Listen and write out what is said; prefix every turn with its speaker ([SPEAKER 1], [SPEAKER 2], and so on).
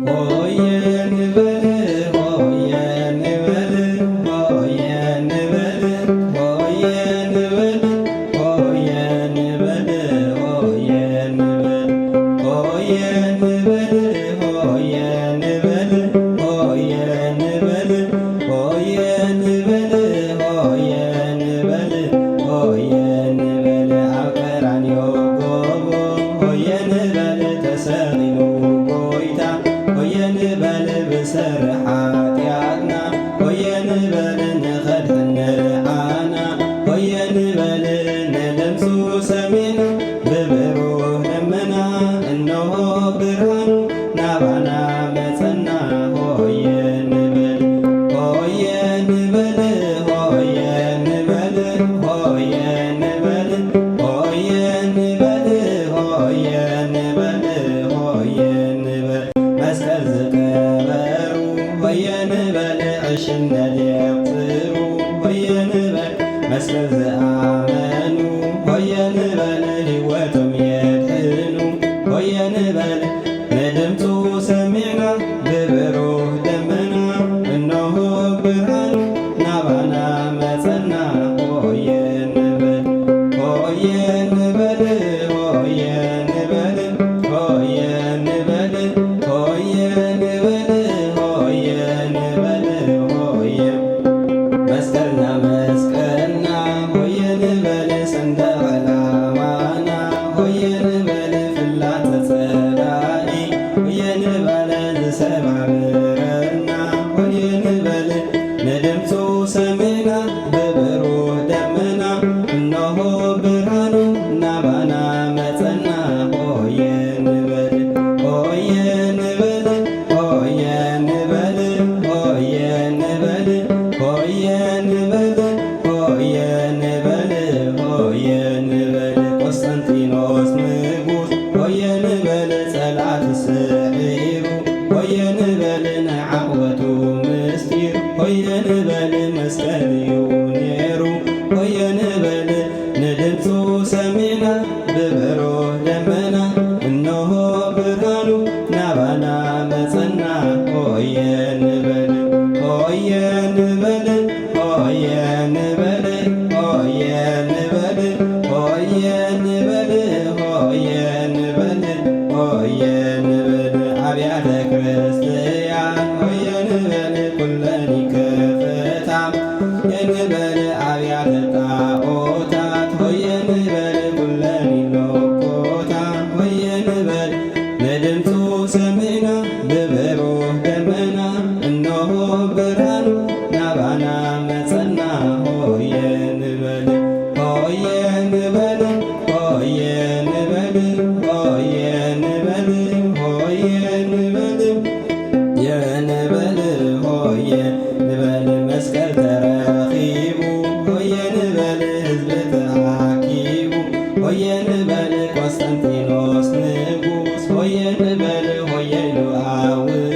[SPEAKER 1] ሆየ እንበል ሆየ እንበል ሆየ እንበል ሆየ እንበል ሆየ እንበል ሆየ እንበል ሆየ እንበል ሆየ እንበል ሆየ እንበል ሆየ እንበል ሆየ እንበል ሆየ እንበል አብ ቀራንዮ ጎቦ ሆየ እንበል ተሰቂሉ ጎይታ ሆየ እንበል ብሰር ኃጢአትና ሆየ እንበል ንኸድሕነ ረአና ሆየ እንበል ንድምፁ ሰሚዕና ብብሩህ ደመና እነሆ ብርሃኑ ናባና መጸና ሆየ እንበል ሆየ እንበል ሆየ እንበል ሆየ እንበል ሆየ እንበል ሆየ እንበል ሆየ እንበል መስቀል ዝቀበሩ ሆየ እንበል ዕሽነ ደብትሩ ሆየ እንበል መስቀል ዝኣመኑ ሆየ እንበል ሕይወቶም የድሕኑ ሆየ እንበል ንድምፁ ሰሚዕና ብብሩህ ደመና እነሆ ብርሃኑ ናባና መጸና ሆየ እንበል ሆየ እንበል ሆየ እንበል ሆየ እንበል ሆየ እንበል ሆየ እንበል ሆየ መስቀልና መስቀልና ሆየ እንበል ሰንደቅ ዓላማና ሆየ እንበል ፍላተ ጸላኢ ሆየ እንበል ዝሰባብረና ሆየ እንበል ንድምፁ ሰሚዕና ብብሩህ ደመና እነሆ ብርሃኑ ናባና መጸና ሆየ እንበል ሆየ እንበል ሆየ እንበል ሆየ እንበል ሆየ እንበል ሆየ እንበል ሆየ እንበል ቆስጠንጢኖስ ንጉሥ ሆየ እንበል ጸልዓት ስዒሩ ሆየ እንበል ንዓወቱ ምስጢር ሆየ እንበል መስቀል እዩ ነይሩ ሆየ እንበል ንድምፁ ሰሚዕና ብብሩህ ደመና እነሆ ብርሃኑ ናባና መጸና ሆየ እንበል ሆየ እንበል ሆየ እንበል ሆየ እንበል ሆየ እንበል ሆየ እንበል ሆየ እንበል አብያተ ክርስቲያን ሆየ እንበል ኩለኒ ክፍታም እንበል አብያተ ጣዖታት ሆየ እንበል ኩለኒ ሎኮታ ሆየ እንበል ንድምፁ ሰሚዕና ብብሩህ ደመና እነሆ ብርሃኑ ናባና መጸና ሆየ እንበል ሆየ እንበል ሆየ እንበል ሆየ እንበል ሆየ እንበል የንበል ሆየ ንበል መስቀል ተረኺቡ ሆየ ንበል ሕዝቢ ተኣኪቡ ሆየ ንበል ቆስጠንጢኖስ ንጉሥ ሆየ ንበል ሆየ ኢሉ ኣውፅ